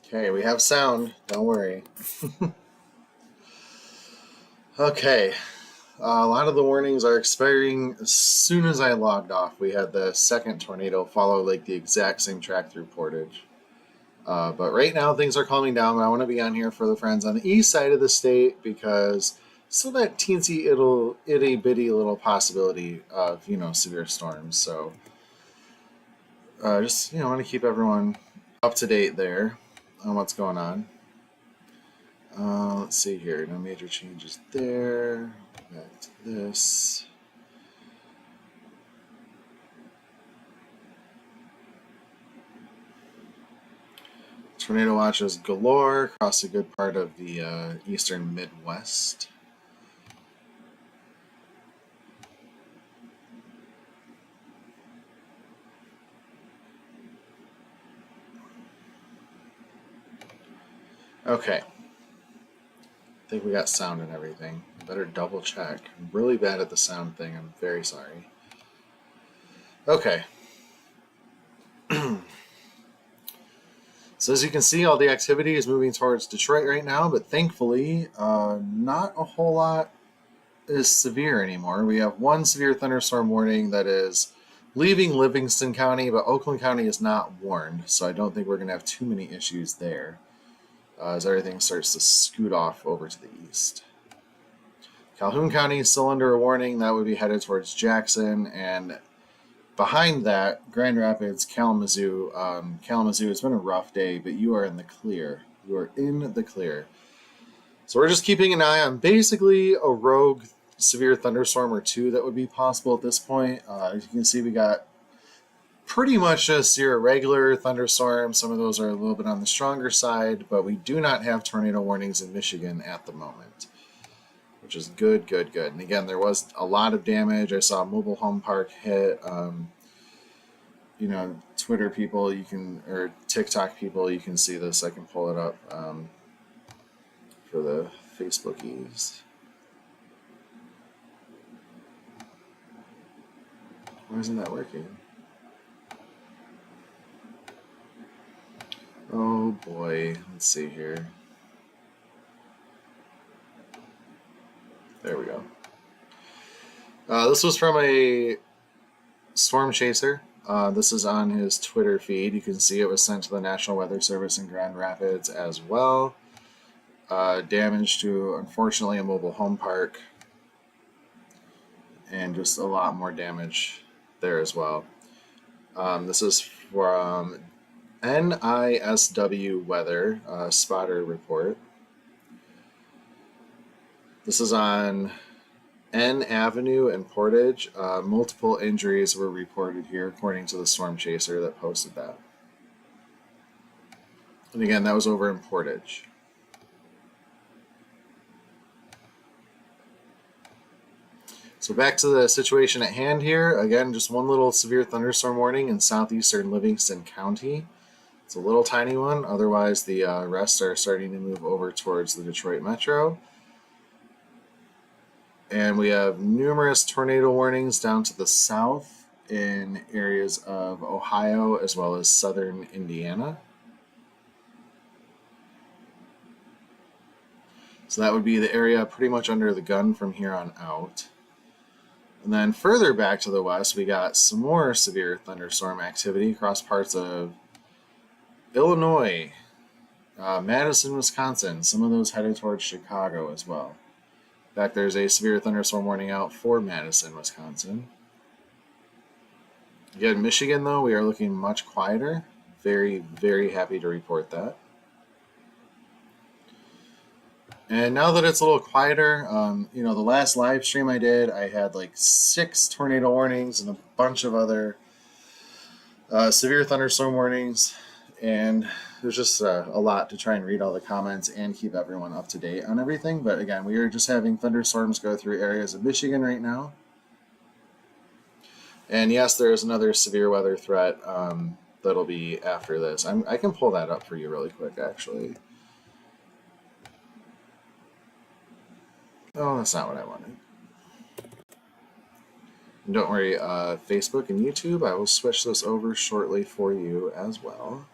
Okay, we have sound. Don't worry. Okay. A lot of the warnings are expiring as soon as I logged off. We had the second tornado follow like the exact same track through Portage. But right now things are calming down. I want to be on here for the friends on the east side of the state because still that teensy itty bitty little possibility of severe storms. So just want to keep everyone up to date there on what's going on. Let's see here. No major changes there. Back to this. Tornado watches galore across a good part of the eastern Midwest. Okay. I think we got sound and everything. Better double check. I'm really bad at the sound thing. I'm very sorry. Okay. So as you can see, all the activity is moving towards Detroit right now, but thankfully, not a whole lot is severe anymore. We have one severe thunderstorm warning that is leaving Livingston County, but Oakland County is not warned, so I don't think we're going to have too many issues there as everything starts to scoot off over to the east. Calhoun County is still under a warning. That would be headed towards Jackson, and behind that, Grand Rapids, Kalamazoo. Kalamazoo, it's been a rough day, but you are in the clear. You are in the clear. So we're just keeping an eye on basically a rogue severe thunderstorm or two that would be possible at this point. As you can see, we got pretty much just your regular thunderstorms. Some of those are a little bit on the stronger side, but we do not have tornado warnings in Michigan at the moment, which is good. And again, there was a lot of damage. I saw a mobile home park hit. Twitter people, or TikTok people, you can see this. I can pull it up for the Facebookies. Why isn't that working? Oh boy, let's see here. There we go. This was from a storm chaser. This is on his Twitter feed. You can see it was sent to the National Weather Service in Grand Rapids as well. Damage to, unfortunately, a mobile home park. And just a lot more damage there as well. This is from NISW Weather spotter report. This is on N Avenue and Portage. Multiple injuries were reported here, according to the storm chaser that posted that. And again, that was over in Portage. So back to the situation at hand here. Again, just one little severe thunderstorm warning in southeastern Livingston County. It's a little tiny one. Otherwise, the rest are starting to move over towards the Detroit metro. And we have numerous tornado warnings down to the south in areas of Ohio as well as southern Indiana. So that would be the area pretty much under the gun from here on out. And then further back to the west, we got some more severe thunderstorm activity across parts of Illinois, Madison, Wisconsin, some of those headed towards Chicago as well. In fact, there's a severe thunderstorm warning out for Madison, Wisconsin. Again, Michigan, though, we are looking much quieter. Very, very happy to report that. And now that it's a little quieter, the last live stream I did, I had like 6 tornado warnings and a bunch of other severe thunderstorm warnings. And there's just a lot to try and read all the comments and keep everyone up to date on everything. But again, we are just having thunderstorms go through areas of Michigan right now. And yes, there is another severe weather threat that'll be after this. I can pull that up for you really quick, actually. Oh, that's not what I wanted. And don't worry, Facebook and YouTube, I will switch this over shortly for you as well.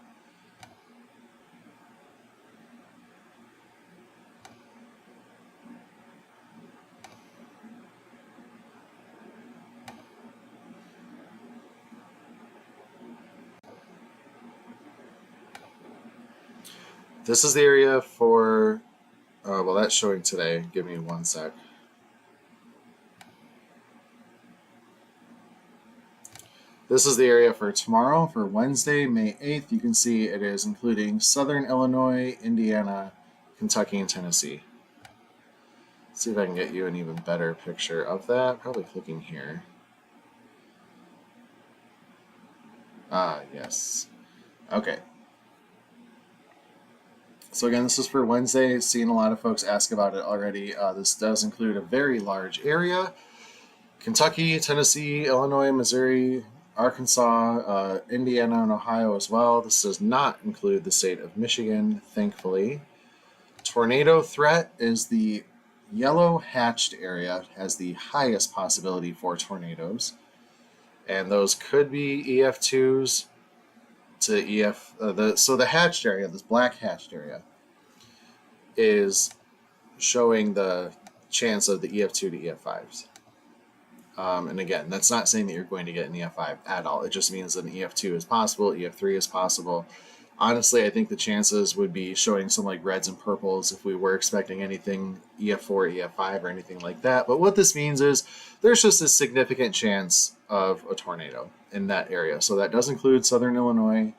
This is the area for, well, that's showing today. Give me one sec. This is the area for tomorrow, for Wednesday, May 8th. You can see it is including southern Illinois, Indiana, Kentucky, and Tennessee. Let's see if I can get you an even better picture of that. Probably clicking here. Ah, yes. Okay. So again, this is for Wednesday. Seen a lot of folks ask about it already. This does include a very large area. Kentucky, Tennessee, Illinois, Missouri, Arkansas, Indiana, and Ohio as well. This does not include the state of Michigan, thankfully. Tornado threat is the yellow hatched area, has the highest possibility for tornadoes. And those could be EF2s to EF. So the hatched area, this black hatched area, is showing the chance of the EF2 to EF5s. And again, that's not saying that you're going to get an EF5 at all. It just means that an EF2 is possible, EF3 is possible. Honestly, I think the chances would be showing some like reds and purples if we were expecting anything EF4, EF5, or anything like that. But what this means is there's just a significant chance of a tornado in that area. So that does include southern Illinois,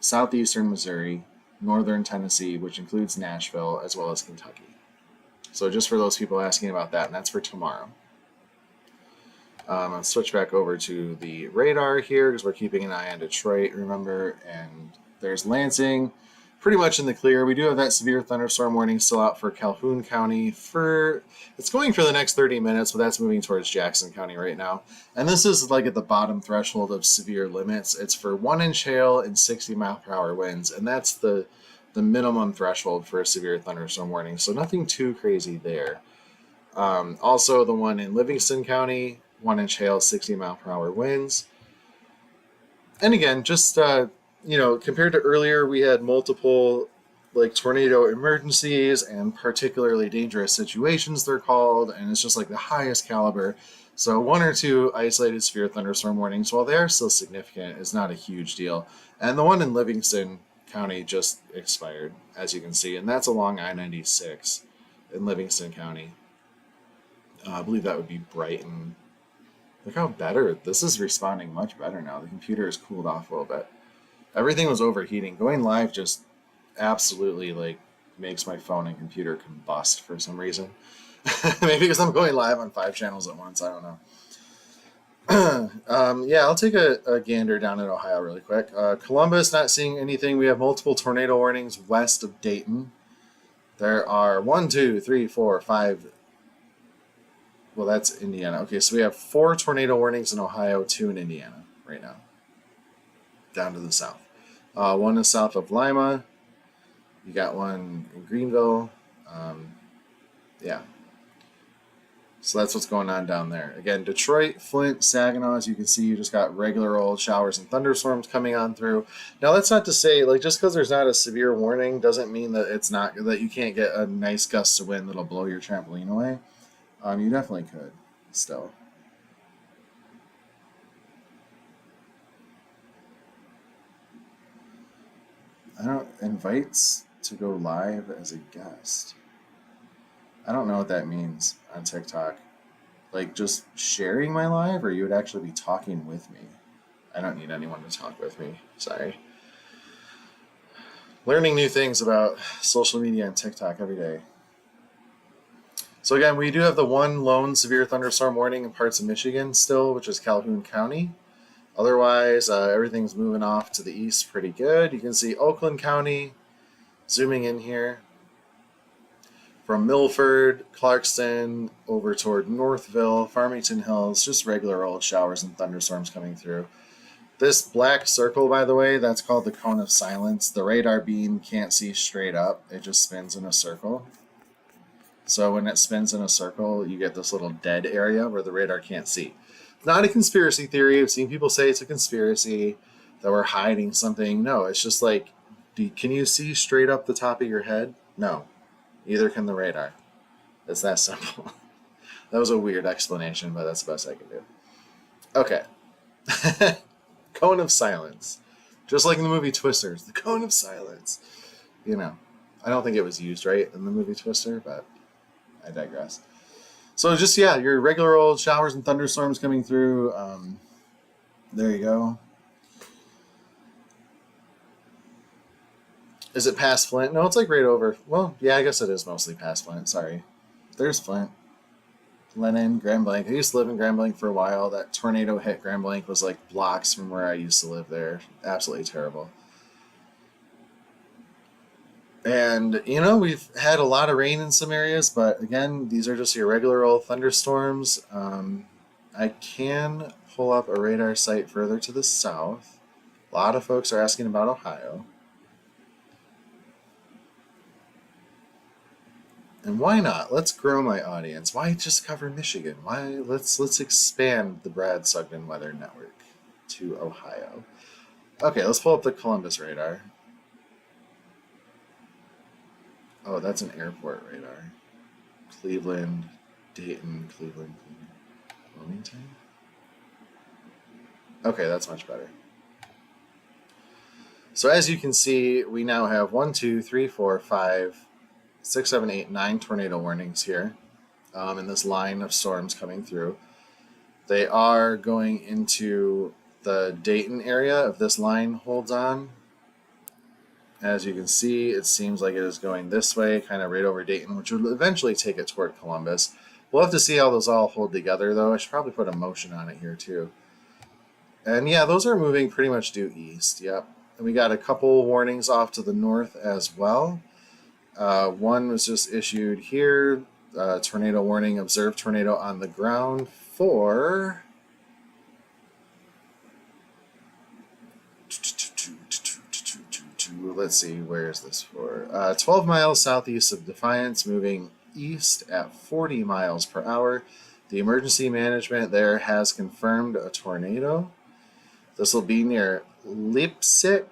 southeastern Missouri, northern Tennessee, which includes Nashville, as well as Kentucky. So just for those people asking about that, and that's for tomorrow. I'll switch back over to the radar here because we're keeping an eye on Detroit, remember, and there's Lansing pretty much in the clear. We do have that severe thunderstorm warning still out for Calhoun County it's going for the next 30 minutes, but that's moving towards Jackson County right now. And this is like at the bottom threshold of severe limits. It's for 1-inch hail and 60-mile-per-hour winds, and that's the minimum threshold for a severe thunderstorm warning. So nothing too crazy there. Also, the one in Livingston County, 1-inch hail, 60-mile-per-hour winds. And again, just compared to earlier, we had multiple like tornado emergencies and particularly dangerous situations, they're called, and it's just like the highest caliber. So 1 or 2 isolated severe thunderstorm warnings, while they are still significant, is not a huge deal. And the one in Livingston County just expired, as you can see, and that's along I-96 in Livingston County. I believe that would be Brighton. Look how better. This is responding much better now. The computer has cooled off a little bit. Everything was overheating. Going live just absolutely like makes my phone and computer combust for some reason. Maybe because I'm going live on 5 channels at once. I don't know. Yeah, I'll take a gander down at Ohio really quick. Columbus, not seeing anything. We have multiple tornado warnings west of Dayton. There are 1, 2, 3, 4, 5. Well, that's Indiana. Okay, so we have 4 tornado warnings in Ohio, 2 in Indiana right now, down to the south. One is south of Lima. You got one in Greenville. Yeah. So that's what's going on down there. Again, Detroit, Flint, Saginaw, as you can see, you just got regular old showers and thunderstorms coming on through. Now, that's not to say, like, just because there's not a severe warning doesn't mean that that you can't get a nice gust of wind that'll blow your trampoline away. You definitely could, still. Invites to go live as a guest. I don't know what that means on TikTok. Like, just sharing my live, or you would actually be talking with me? I don't need anyone to talk with me. Sorry. Learning new things about social media and TikTok every day. So again, we do have the one lone severe thunderstorm warning in parts of Michigan still, which is Calhoun County. Otherwise, everything's moving off to the east pretty good. You can see Oakland County, zooming in here, from Milford, Clarkston, over toward Northville, Farmington Hills, just regular old showers and thunderstorms coming through. This black circle, by the way, that's called the cone of silence. The radar beam can't see straight up. It just spins in a circle. So when it spins in a circle, you get this little dead area where the radar can't see. It's not a conspiracy theory. I've seen people say it's a conspiracy, that we're hiding something. No, it's just like, can you see straight up the top of your head? No. Neither can the radar. It's that simple. That was a weird explanation, but that's the best I can do. Okay. Cone of silence. Just like in the movie Twisters, the cone of silence. you know, I don't think it was used right in the movie Twister, but I digress. So just, yeah, your regular old showers and thunderstorms coming through. There you go. Is it past Flint? No, it's like right over. Well, yeah, I guess it is mostly past Flint. Sorry. There's Flint. Lenin, Grand Blanc. I used to live in Grand Blanc for a while. That tornado hit Grand Blanc was like blocks from where I used to live there. Absolutely terrible. And, we've had a lot of rain in some areas, but again, these are just your regular old thunderstorms. I can pull up a radar site further to the south. A lot of folks are asking about Ohio. And why not? Let's grow my audience. Why just cover Michigan? Let's expand the Brad Sugden Weather Network to Ohio. Okay, let's pull up the Columbus radar. Oh, that's an airport radar. Cleveland, Dayton, Cleveland, Wilmington. Okay, that's much better. So as you can see, we now have 1, 2, 3, 4, 5, 6, 7, 8, 9 tornado warnings here in this line of storms coming through. They are going into the Dayton area if this line holds on. As you can see, it seems like it is going this way, kind of right over Dayton, which would eventually take it toward Columbus. We'll have to see how those all hold together, though. I should probably put a motion on it here, too. And yeah, those are moving pretty much due east. Yep. And we got a couple warnings off to the north as well. One was just issued here. Tornado warning, observed tornado on the ground for... Let's see, where is this for? 12 miles southeast of Defiance, moving east at 40 miles per hour. The emergency management there has confirmed a tornado. This will be near Leipzig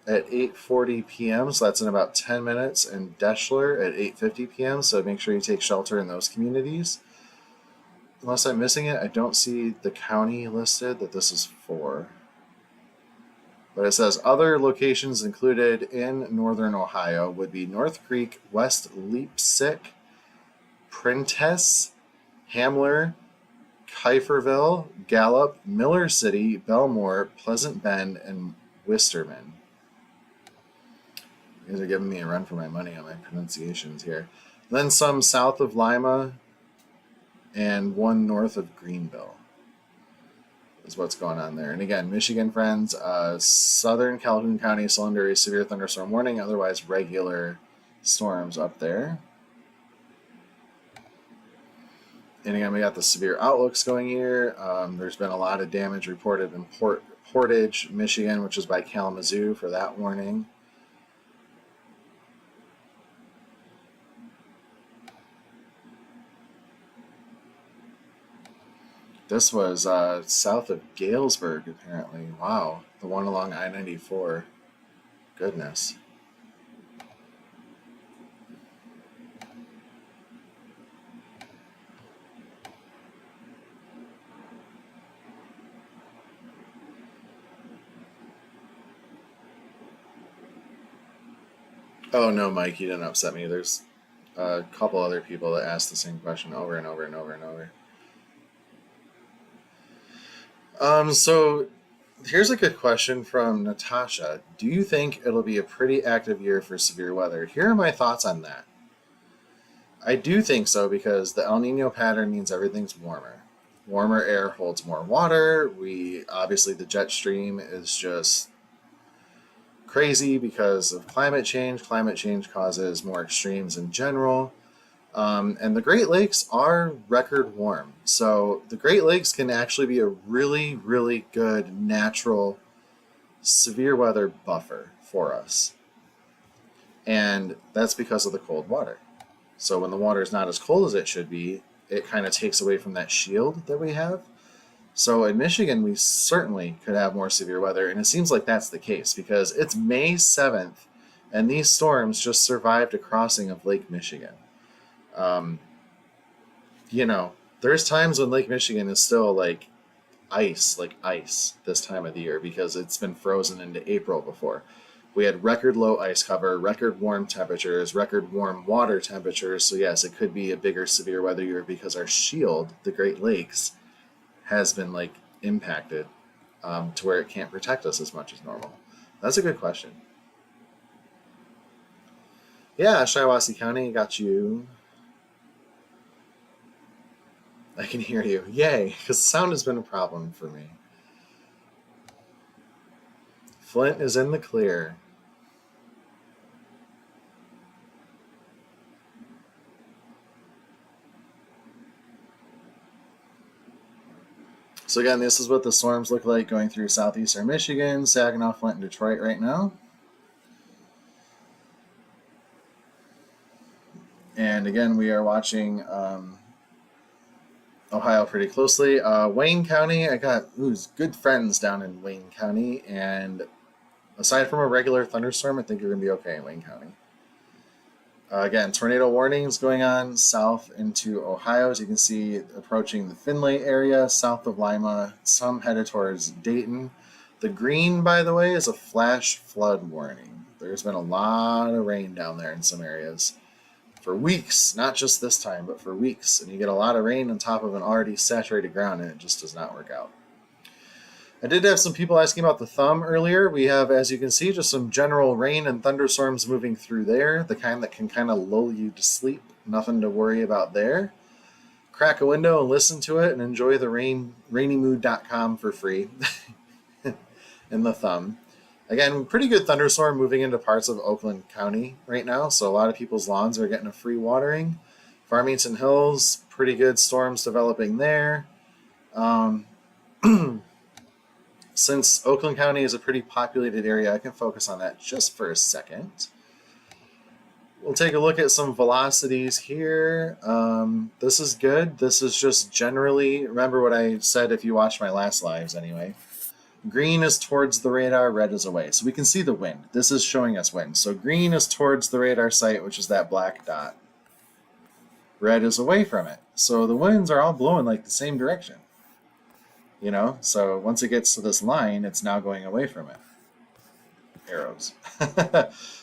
at 8:40 p.m., so that's in about 10 minutes, and Deschler at 8:50 p.m., so make sure you take shelter in those communities. Unless I'm missing it, I don't see the county listed that this is for. But it says other locations included in northern Ohio would be North Creek, West Leipzig, Prentice, Hamler, Kieferville, Gallup, Miller City, Belmore, Pleasant Bend, and Wisterman. You guys are giving me a run for my money on my pronunciations here. Then some south of Lima and one north of Greenville is what's going on there. And again, Michigan friends, southern Calhoun County still under a severe thunderstorm warning, otherwise regular storms up there. And again, we got the severe outlooks going here. There's been a lot of damage reported in Portage, Michigan, which is by Kalamazoo for that warning. This was south of Galesburg, apparently. Wow. The one along I-94. Goodness. Oh, no, Mike, you didn't upset me. There's a couple other people that asked the same question over and over and over and over. So here's a good question from Natasha. Do you think it'll be a pretty active year for severe weather? Here are my thoughts on that. I do think so because the El Nino pattern means everything's warmer. Warmer air holds more water. Obviously the jet stream is just crazy because of climate change. Climate change causes more extremes in general. And the Great Lakes are record warm. So the Great Lakes can actually be a really, really good natural severe weather buffer for us. And that's because of the cold water. So when the water is not as cold as it should be, it kind of takes away from that shield that we have. So in Michigan, we certainly could have more severe weather. And it seems like that's the case because it's May 7th and these storms just survived a crossing of Lake Michigan. There's times when Lake Michigan is still like ice this time of the year because it's been frozen into April before. We had record low ice cover, record warm temperatures, record warm water temperatures. So yes, it could be a bigger severe weather year because our shield, the Great Lakes, has been like impacted to where it can't protect us as much as normal. That's a good question. Yeah, Shiawassee County, got you. I can hear you. Yay, because sound has been a problem for me. Flint is in the clear. So again, this is what the storms look like going through southeastern Michigan, Saginaw, Flint, and Detroit right now. And again, we are watching Ohio pretty closely. Wayne County, I got good friends down in Wayne County, and aside from a regular thunderstorm, I think you're going to be okay in Wayne County. Again, tornado warnings going on south into Ohio, as you can see, approaching the Findlay area, south of Lima, some headed towards Dayton. The green, by the way, is a flash flood warning. There's been a lot of rain down there in some areas for weeks, not just this time, but for weeks. And you get a lot of rain on top of an already saturated ground, and it just does not work out. I did have some people asking about the thumb earlier. We have, as you can see, just some general rain and thunderstorms moving through there, the kind that can kind of lull you to sleep. Nothing to worry about there. Crack a window and listen to it and enjoy the rainymood.com for free in the thumb. Again, pretty good thunderstorm moving into parts of Oakland County right now, so a lot of people's lawns are getting a free watering. Farmington Hills, pretty good storms developing there. Since Oakland County is a pretty populated area, I can focus on that just for a second. We'll take a look at some velocities here. This is good. This is just generally, remember what I said if you watched my last lives anyway. Green is towards the radar, red is away. So we can see the wind. This is showing us wind. So green is towards the radar site, which is that black dot. Red is away from it. So the winds are all blowing like the same direction. You know, so once it gets to this line, it's now going away from it. Arrows.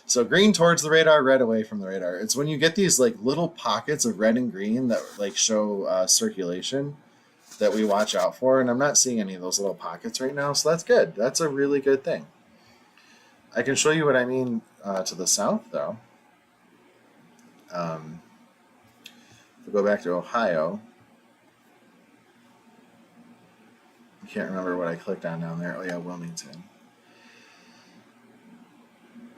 So green towards the radar, red away from the radar. It's when you get these like little pockets of red and green that like show circulation that we watch out for. And I'm not seeing any of those little pockets right now. So that's good. That's a really good thing. I can show you what I mean to the south though. If we go back to Ohio, I can't remember what I clicked on down there. Oh yeah, Wilmington.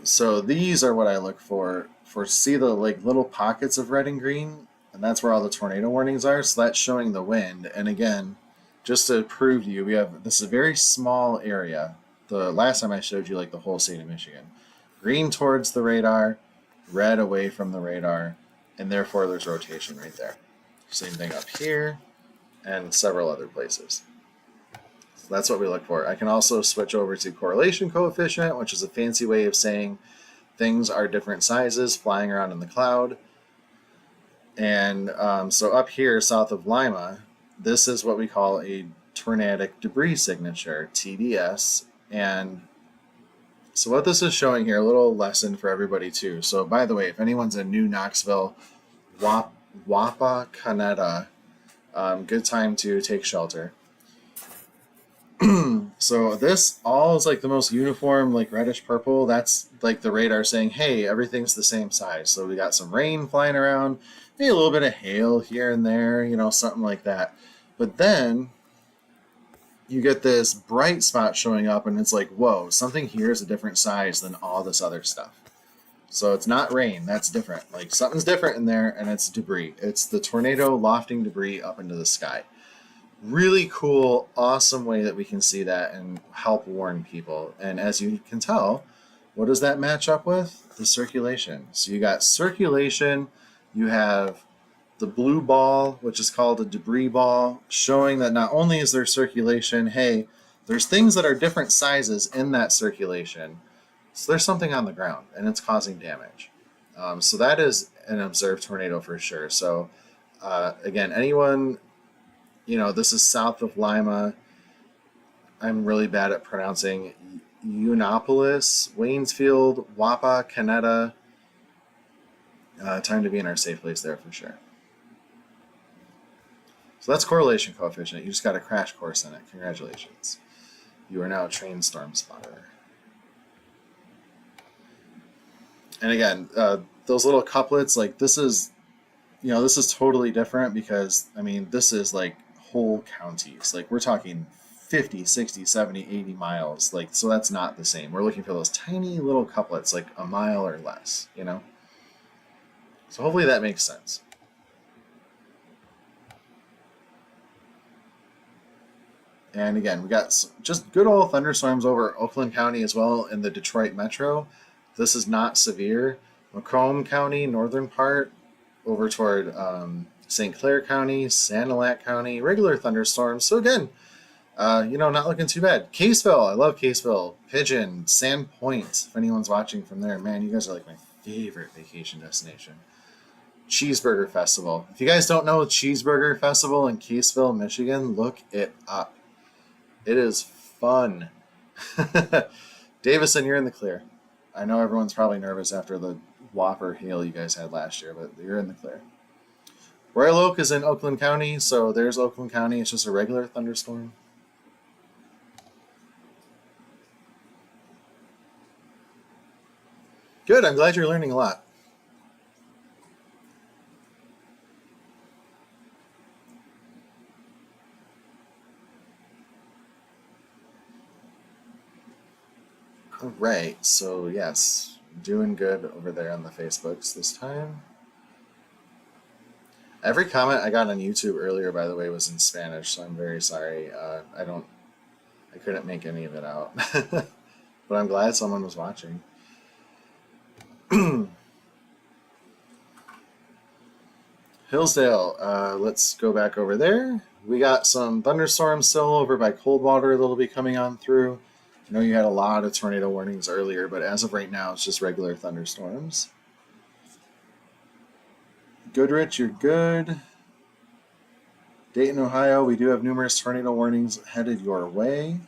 So these are what I look for. See the like little pockets of red and green, and that's where all the tornado warnings are. So that's showing the wind. And again, just to prove to you, this is a very small area. The last time I showed you like the whole state of Michigan. Green towards the radar, red away from the radar, and therefore there's rotation right there. Same thing up here and several other places. So that's what we look for. I can also switch over to correlation coefficient, which is a fancy way of saying things are different sizes flying around in the cloud. And so up here south of Lima, this is what we call a tornadic debris signature, TDS. And so what this is showing here, a little lesson for everybody too. So by the way, if anyone's in New Knoxville, Wapakoneta, good time to take shelter. So this all is like the most uniform, like reddish purple. That's like the radar saying, hey, everything's the same size. So we got some rain flying around, maybe a little bit of hail here and there, you know, something like that. But then you get this bright spot showing up and it's like, whoa, something here is a different size than all this other stuff. So it's not rain, that's different. Like something's different in there and it's debris. It's the tornado lofting debris up into the sky. Really cool, awesome way that we can see that and help warn people. And as you can tell, what does that match up with? The circulation. So you got circulation, you have the blue ball, which is called a debris ball, showing that not only is there circulation, hey, there's things that are different sizes in that circulation. So there's something on the ground and it's causing damage. So that is an observed tornado for sure. So again, anyone, you know, this is south of Lima. I'm really bad at pronouncing Unopolis, Waynesfield, Wapa, Canetta. Time to be in our safe place there for sure. So that's correlation coefficient. You just got a crash course in it. Congratulations. You are now a trained storm spotter. And again, those little couplets, like this is, this is totally different because, I mean, this is like whole counties. Like we're talking 50, 60, 70, 80 miles. Like, so that's not the same. We're looking for those tiny little couplets, like a mile or less, So hopefully that makes sense. And again, we got just good old thunderstorms over Oakland County as well in the Detroit metro. This is not severe. Macomb County, northern part, over toward St. Clair County, Sanilac County, regular thunderstorms. So again, not looking too bad. Caseville, I love Caseville. Pigeon, Sandpoint, if anyone's watching from there. Man, you guys are like my favorite vacation destination. Cheeseburger Festival. If you guys don't know Cheeseburger Festival in Caseville, Michigan, look it up. It is fun. Davison, you're in the clear. I know everyone's probably nervous after the whopper hail you guys had last year, but you're in the clear. Royal Oak is in Oakland County, so there's Oakland County. It's just a regular thunderstorm. Good, I'm glad you're learning a lot. All right, so yes, doing good over there on the Facebooks this time. Every comment I got on YouTube earlier, by the way, was in Spanish, so I'm very sorry. I couldn't make any of it out, but I'm glad someone was watching. Hillsdale, let's go back over there. We got some thunderstorms still over by Coldwater that'll be coming on through. I know you had a lot of tornado warnings earlier, but as of right now, it's just regular thunderstorms. Goodrich, you're good. Dayton, Ohio, we do have numerous tornado warnings headed your way.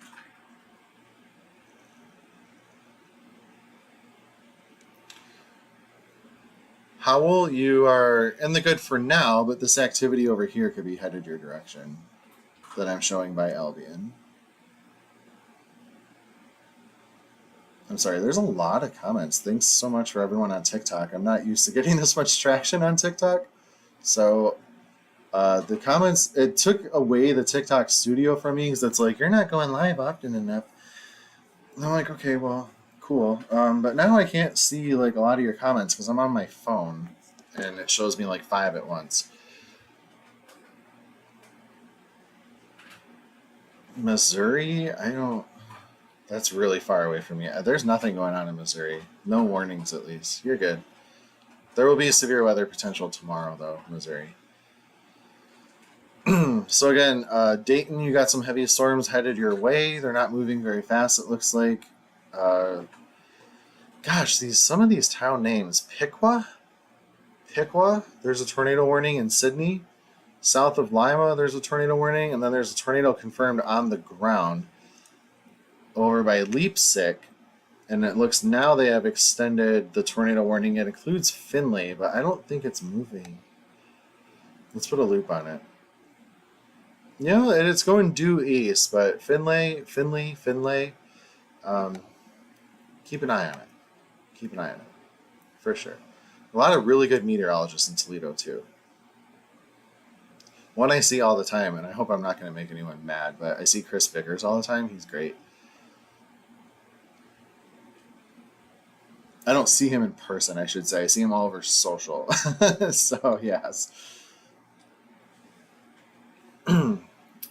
Howell, you are in the good for now, but this activity over here could be headed your direction that I'm showing by Albion. I'm sorry, there's a lot of comments. Thanks so much for everyone on TikTok. I'm not used to getting this much traction on TikTok. So the comments, it took away the TikTok studio from me because it's like, you're not going live often enough. And I'm like, okay, well, cool. But now I can't see like a lot of your comments because I'm on my phone and it shows me like 5 at once. Missouri, that's really far away from me. There's nothing going on in Missouri. No warnings, at least. You're good. There will be severe weather potential tomorrow, though, Missouri. So again, Dayton, you got some heavy storms headed your way. They're not moving very fast, it looks like. Some of these town names. Piqua, there's a tornado warning in Sydney. South of Lima, there's a tornado warning, and then there's a tornado confirmed on the ground over by Leipzig, and it looks now they have extended the tornado warning. It includes Findlay, but I don't think it's moving. Let's put a loop on it. Yeah, and it's going due east, but Findlay. Keep an eye on it. For sure. A lot of really good meteorologists in Toledo, too. One I see all the time, and I hope I'm not going to make anyone mad, but I see Chris Vickers all the time. He's great. I don't see him in person, I should say. I see him all over social. So, yes.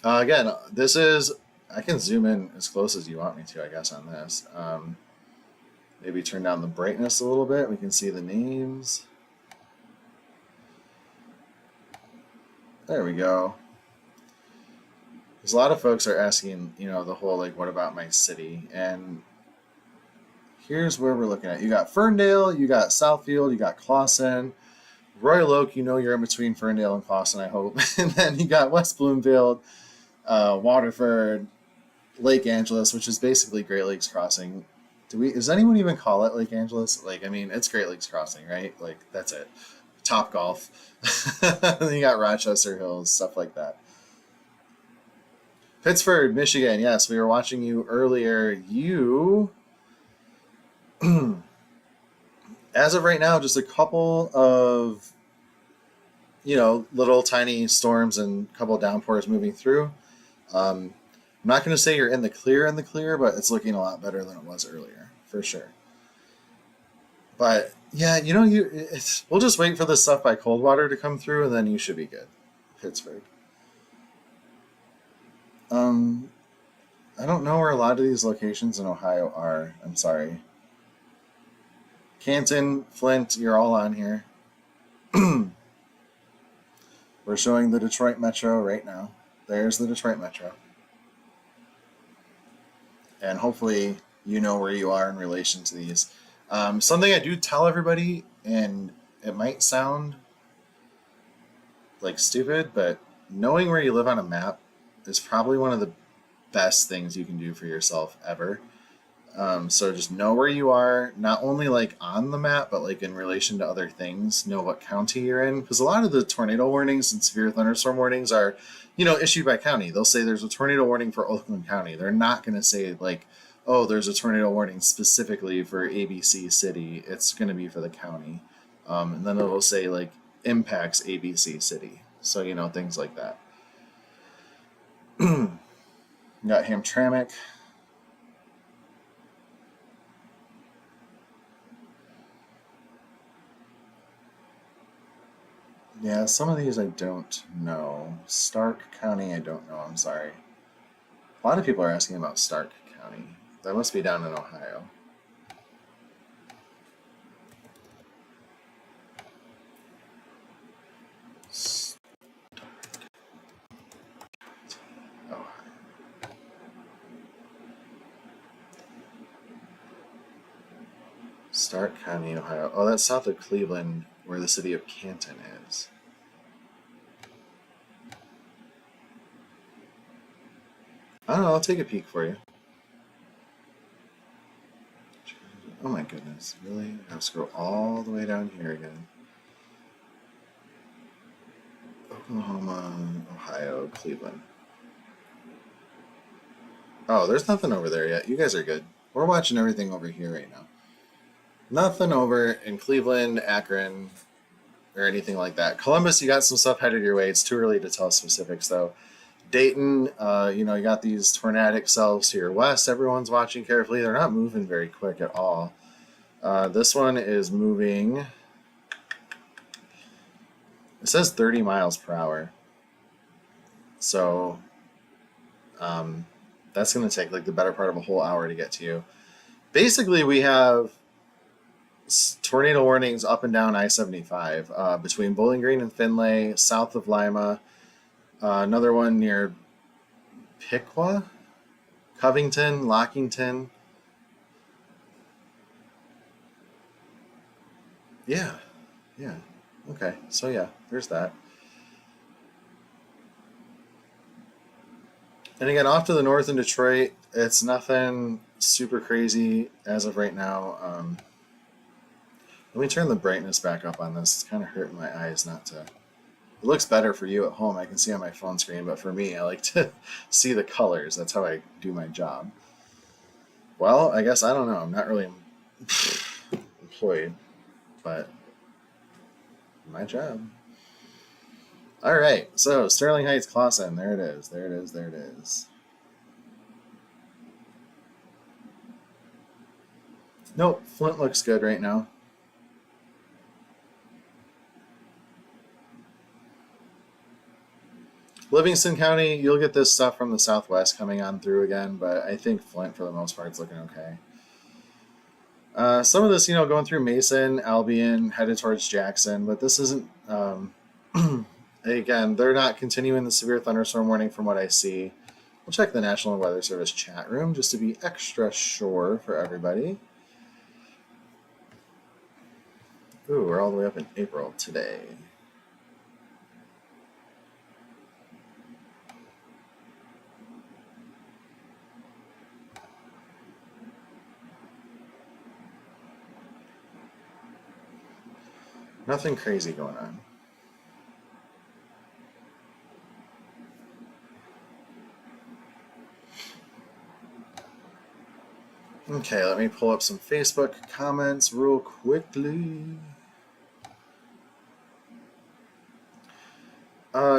Again, this is... I can zoom in as close as you want me to, I guess, on this. Maybe turn down the brightness a little bit. We can see the names. There we go. Because a lot of folks are asking, the whole, like, what about my city? And here's where we're looking at. You got Ferndale, you got Southfield, you got Clawson. Royal Oak, you're in between Ferndale and Clawson, I hope. And then you got West Bloomfield, Waterford, Lake Angeles, which is basically Great Lakes Crossing. Does anyone even call it Lake Angeles? Like, I mean, it's Great Lakes Crossing, right? Like, that's it. Top Golf. Then you got Rochester Hills, stuff like that. Pittsford, Michigan. Yes, we were watching you earlier. You, as of right now, just a couple of, little tiny storms and a couple of downpours moving through. I'm not going to say you're in the clear, but it's looking a lot better than it was earlier, for sure. But yeah, we'll just wait for the stuff by Coldwater to come through, and then you should be good. Pittsburgh. I don't know where a lot of these locations in Ohio are. I'm sorry. Canton, Flint, you're all on here. We're showing the Detroit Metro right now. There's the Detroit Metro. And hopefully you know where you are in relation to these. Something I do tell everybody, and it might sound like stupid, but knowing where you live on a map is probably one of the best things you can do for yourself ever. So just know where you are, not only like on the map, but like in relation to other things. Know what county you're in, because a lot of the tornado warnings and severe thunderstorm warnings are, issued by county. They'll say there's a tornado warning for Oakland County. They're not going to say like, oh, there's a tornado warning specifically for ABC City. It's going to be for the county, and then it'll say like impacts ABC City. So things like that. Got Hamtramck. Yeah, some of these I don't know. Stark County, I don't know. I'm sorry. A lot of people are asking about Stark County. That must be down in Ohio. Stark County, Ohio. Oh, that's south of Cleveland, where the city of Canton is. I don't know, I'll take a peek for you. Oh my goodness, really? I have to scroll all the way down here again. Oklahoma, Ohio, Cleveland. Oh, there's nothing over there yet. You guys are good. We're watching everything over here right now. Nothing over in Cleveland, Akron, or anything like that. Columbus, you got some stuff headed your way. It's too early to tell specifics, though. Dayton, you got these tornadic cells to your west. Everyone's watching carefully. They're not moving very quick at all. This one is moving. It says 30 miles per hour. So that's going to take like the better part of a whole hour to get to you. Basically, we have tornado warnings up and down I-75 between Bowling Green and Findlay, south of Lima. Another one near Piqua, Covington, Lockington. Yeah. Okay, so yeah, there's that. And again, off to the north in Detroit, it's nothing super crazy as of right now. Let me turn the brightness back up on this. It's kind of hurting my eyes not to. It looks better for you at home. I can see on my phone screen, but for me, I like to see the colors. That's how I do my job. Well, I guess I don't know. I'm not really employed, but my job. All right, so Sterling Heights, Clawson. There it is. There it is. There it is. Nope, Flint looks good right now. Livingston County, you'll get this stuff from the southwest coming on through again, but I think Flint, for the most part, is looking okay. Some of this, going through Mason, Albion, headed towards Jackson, but this isn't. Again, they're not continuing the severe thunderstorm warning from what I see. We'll check the National Weather Service chat room just to be extra sure for everybody. Ooh, we're all the way up in April today. Nothing crazy going on. Okay, let me pull up some Facebook comments real quickly.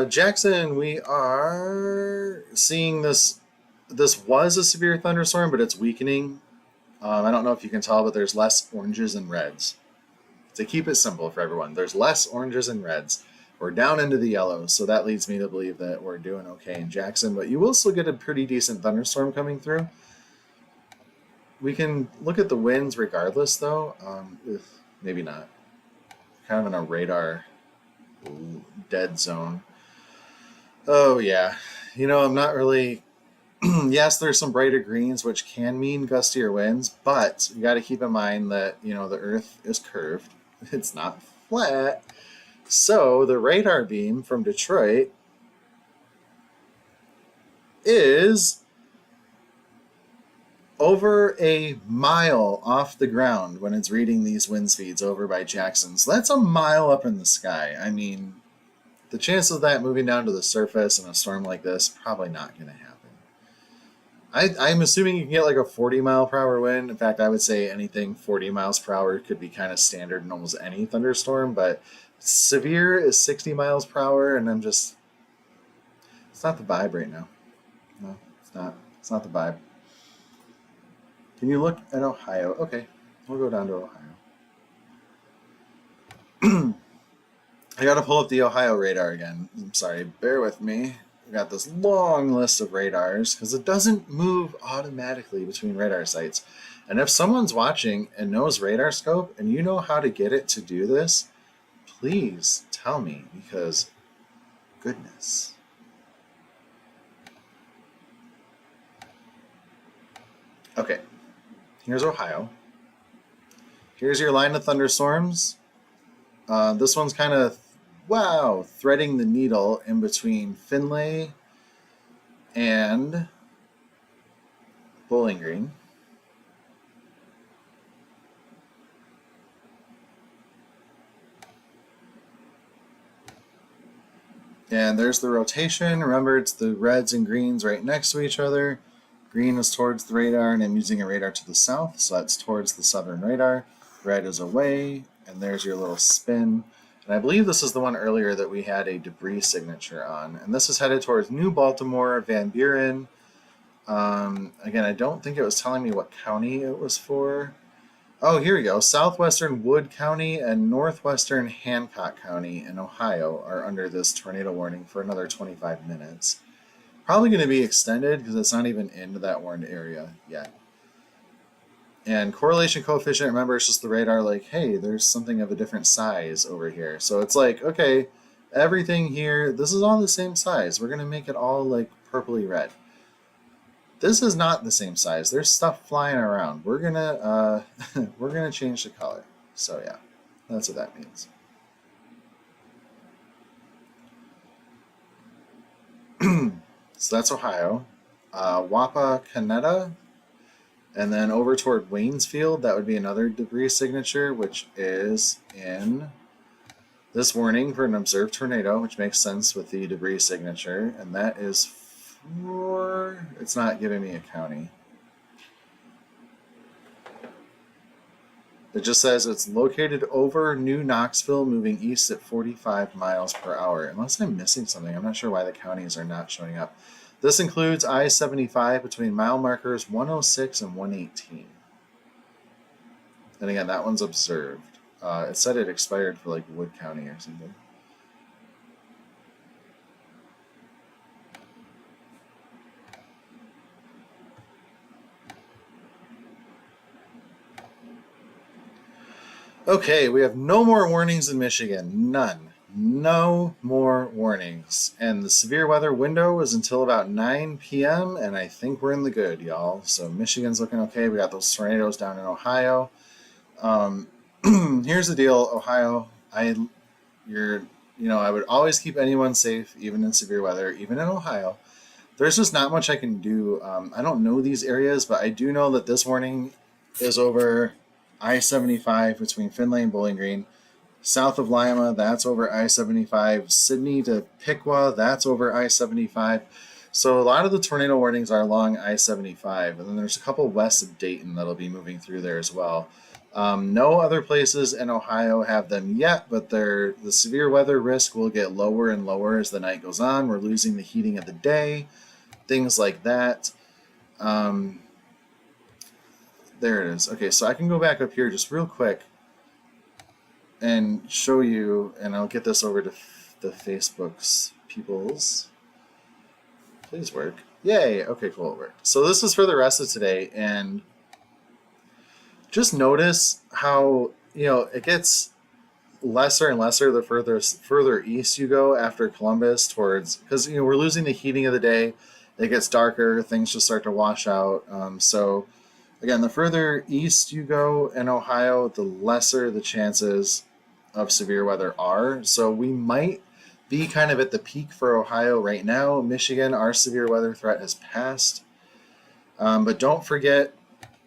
Jackson, we are seeing this. This was a severe thunderstorm, but it's weakening. I don't know if you can tell, but there's less oranges and reds. To keep it simple for everyone, there's less oranges and reds. We're down into the yellows, so that leads me to believe that we're doing okay in Jackson, but you will still get a pretty decent thunderstorm coming through. We can look at the winds regardless, though. Maybe not. Kind of in a radar dead zone. Oh, yeah. You know, I'm not really... yes, there's some brighter greens, which can mean gustier winds, but you got to keep in mind that, you know, the Earth is curved. It's not flat. So the radar beam from Detroit is over a mile off the ground when it's reading these wind speeds over by Jackson. So that's a mile up in the sky. I mean, the chance of that moving down to the surface in a storm like this, probably not going to happen. I'm assuming you can get like a 40 mile per hour wind. In fact, I would say anything 40 miles per hour could be kind of standard in almost any thunderstorm, but severe is 60 miles per hour, and it's not the vibe right now. No, it's not. It's not the vibe. Can you look at Ohio? Okay, we'll go down to Ohio. I gotta pull up the Ohio radar again. I'm sorry, bear with me. We got this long list of radars because it doesn't move automatically between radar sites. And if someone's watching and knows radar scope and you know how to get it to do this, please tell me, because goodness. Okay, here's Ohio. Here's your line of thunderstorms. This one's kind of, wow, threading the needle in between Findlay and Bowling Green. And there's the rotation. Remember, it's the reds and greens right next to each other. Green is towards the radar, and I'm using a radar to the south, so that's towards the southern radar. Red is away, and there's your little spin. And I believe this is the one earlier that we had a debris signature on. And this is headed towards New Baltimore, Van Buren. Again, I don't think it was telling me what county it was for. Oh, here we go. Southwestern Wood County and Northwestern Hancock County in Ohio are under this tornado warning for another 25 minutes. Probably going to be extended because it's not even into that warned area yet. And correlation coefficient, remember, it's just the radar like, hey, there's something of a different size over here. So it's like, okay, everything here, this is all the same size. We're going to make it all like purpley red. This is not the same size. There's stuff flying around. We're gonna change the color. So yeah, that's what that means. So that's Ohio. Wapakoneta, and then over toward Waynesfield, that would be another debris signature, which is in this warning for an observed tornado, which makes sense with the debris signature, and that is for, it's not giving me a county. It just says it's located over New Knoxville, moving east at 45 miles per hour. Unless I'm missing something, I'm not sure why the counties are not showing up. This includes I-75 between mile markers 106 and 118. And again, that one's observed. It said it expired for like Wood County or something. Okay, we have no more warnings in Michigan. None. No more warnings. And the severe weather window is until about 9 p.m., and I think we're in the good, y'all. So Michigan's looking okay. We got those tornadoes down in Ohio. Here's the deal, Ohio. I would always keep anyone safe, even in severe weather, even in Ohio. There's just not much I can do. I don't know these areas, but I do know that this warning is over I-75 between Findlay and Bowling Green. South of Lima, that's over I-75. Sydney to Piqua, that's over I-75. So a lot of the tornado warnings are along I-75, and then there's a couple west of Dayton that'll be moving through there as well. No other places in Ohio have them yet, but the severe weather risk will get lower and lower as the night goes on. We're losing the heating of the day, things like that. There it is. Okay, so I can go back up here just real quick and show you, and I'll get this over to the Facebook's peoples. Please work. Yay. Okay, cool. It worked. So this is for the rest of today, and just notice how, it gets lesser and lesser the further east you go after Columbus towards, because, we're losing the heating of the day. It gets darker. Things just start to wash out. So again, the further east you go in Ohio, the lesser the chances of severe weather are. So we might be kind of at the peak for Ohio right now. Michigan, our severe weather threat has passed. But don't forget,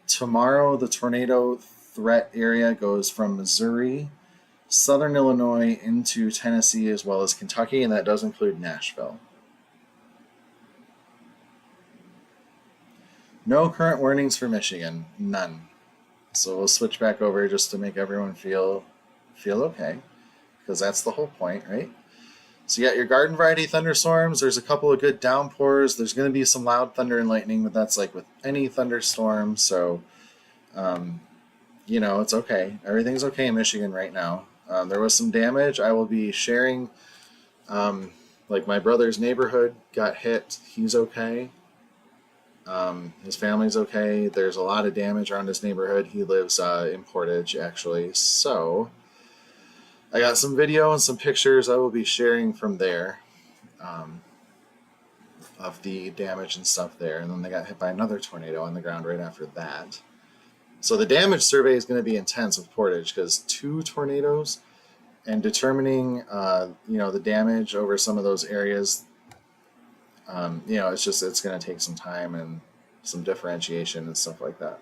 tomorrow the tornado threat area goes from Missouri, southern Illinois into Tennessee, as well as Kentucky, and that does include Nashville. No current warnings for Michigan. None. So we'll switch back over just to make everyone feel okay, because that's the whole point, right? So you got your garden variety thunderstorms. There's a couple of good downpours. There's going to be some loud thunder and lightning, but that's like with any thunderstorm. So, it's okay. Everything's okay in Michigan right now. There was some damage. I will be sharing, like my brother's neighborhood got hit. He's okay. His family's okay. There's a lot of damage around his neighborhood. He lives in Portage, actually. So I got some video and some pictures I will be sharing from there of the damage and stuff there. And then they got hit by another tornado on the ground right after that. So the damage survey is going to be intense with Portage, because 2 tornadoes and determining, the damage over some of those areas, it's going to take some time and some differentiation and stuff like that.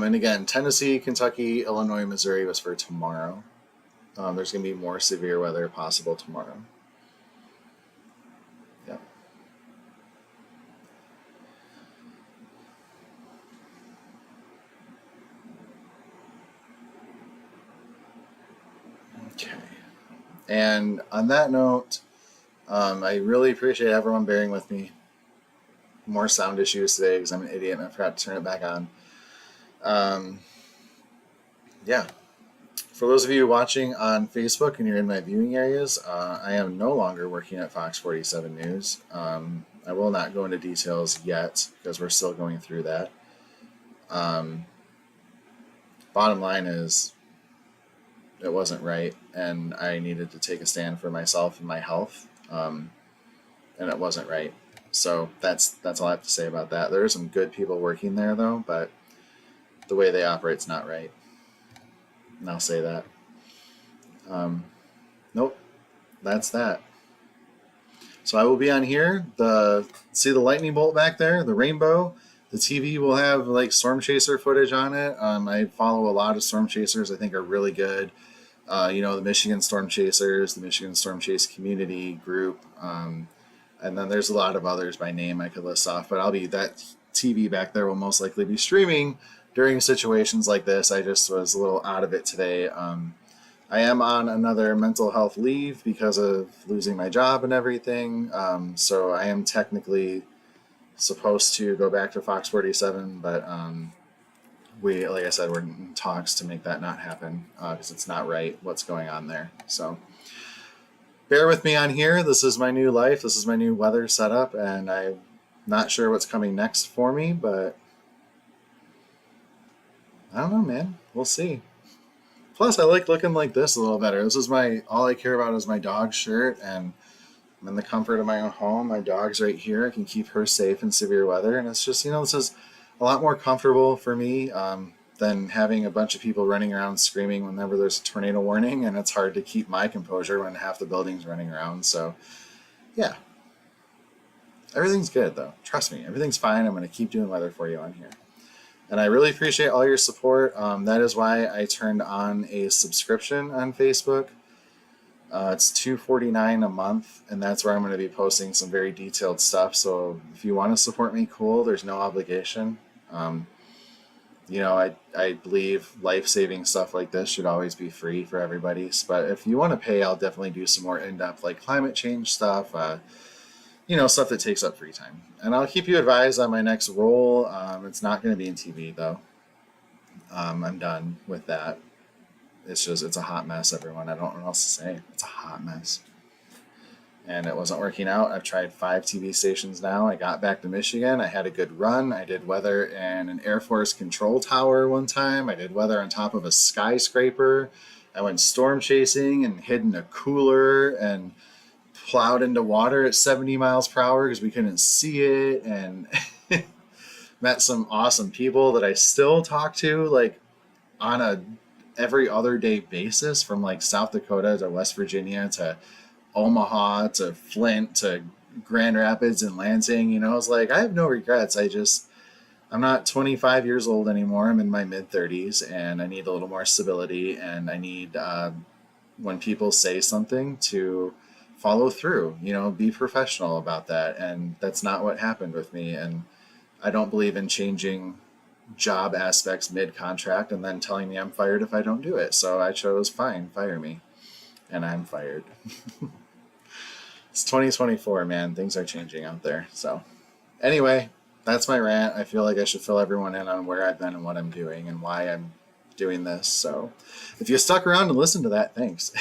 And again, Tennessee, Kentucky, Illinois, Missouri was for tomorrow. There's going to be more severe weather possible tomorrow. Yeah. Okay. And on that note, I really appreciate everyone bearing with me. More sound issues today because I'm an idiot and I forgot to turn it back on. Yeah. For those of you watching on Facebook and you're in my viewing areas, I am no longer working at Fox 47 News. I will not go into details yet because we're still going through that. Bottom line is, it wasn't right, and I needed to take a stand for myself and my health, and it wasn't right. So that's all I have to say about that. There are some good people working there, though, but the way they operate's not right. And I'll say that. Nope, that's that. So I will be on here. See the lightning bolt back there, the rainbow. The TV will have like Storm Chaser footage on it. I follow a lot of Storm Chasers. I think are really good. The Michigan Storm Chasers, the Michigan Storm Chase community group, and then there's a lot of others by name I could list off. But that TV back there will most likely be streaming during situations like this. I just was a little out of it today. I am on another mental health leave because of losing my job and everything. So I am technically supposed to go back to Fox 47, but like I said, we're in talks to make that not happen because it's not right what's going on there. So bear with me on here. This is my new life. This is my new weather setup, and I'm not sure what's coming next for me, but I don't know, man. We'll see. Plus, I like looking like this a little better. This is all I care about is my dog's shirt, and I'm in the comfort of my own home. My dog's right here. I can keep her safe in severe weather, and it's just, this is a lot more comfortable for me than having a bunch of people running around screaming whenever there's a tornado warning, and it's hard to keep my composure when half the building's running around. So, yeah. Everything's good though. Trust me, everything's fine. I'm going to keep doing weather for you on here. And I really appreciate all your support. That is why I turned on a subscription on Facebook. It's $2.49 a month, and that's where I'm going to be posting some very detailed stuff. So if you want to support me, cool. There's no obligation. Um, I believe life-saving stuff like this should always be free for everybody. But if you want to pay, I'll definitely do some more in-depth like climate change stuff. Stuff that takes up free time. And I'll keep you advised on my next role. It's not going to be in TV though. I'm done with that. It's a hot mess, everyone. I don't know what else to say. It's a hot mess. And it wasn't working out. I've tried 5 TV stations now. I got back to Michigan. I had a good run. I did weather in an Air Force control tower one time. I did weather on top of a skyscraper. I went storm chasing and hid in a cooler and plowed into water at 70 miles per hour because we couldn't see it, and met some awesome people that I still talk to like on a every other day basis, from like South Dakota to West Virginia to Omaha to Flint to Grand Rapids and Lansing. It's like I have no regrets. I'm not 25 years old anymore. I'm in my mid 30s and I need a little more stability, and I need when people say something to follow through, be professional about that. And that's not what happened with me. And I don't believe in changing job aspects mid-contract and then telling me I'm fired if I don't do it. So I chose, fine, fire me. And I'm fired. It's 2024, man. Things are changing out there. So anyway, that's my rant. I feel like I should fill everyone in on where I've been and what I'm doing and why I'm doing this. So if you stuck around and listened to that, thanks.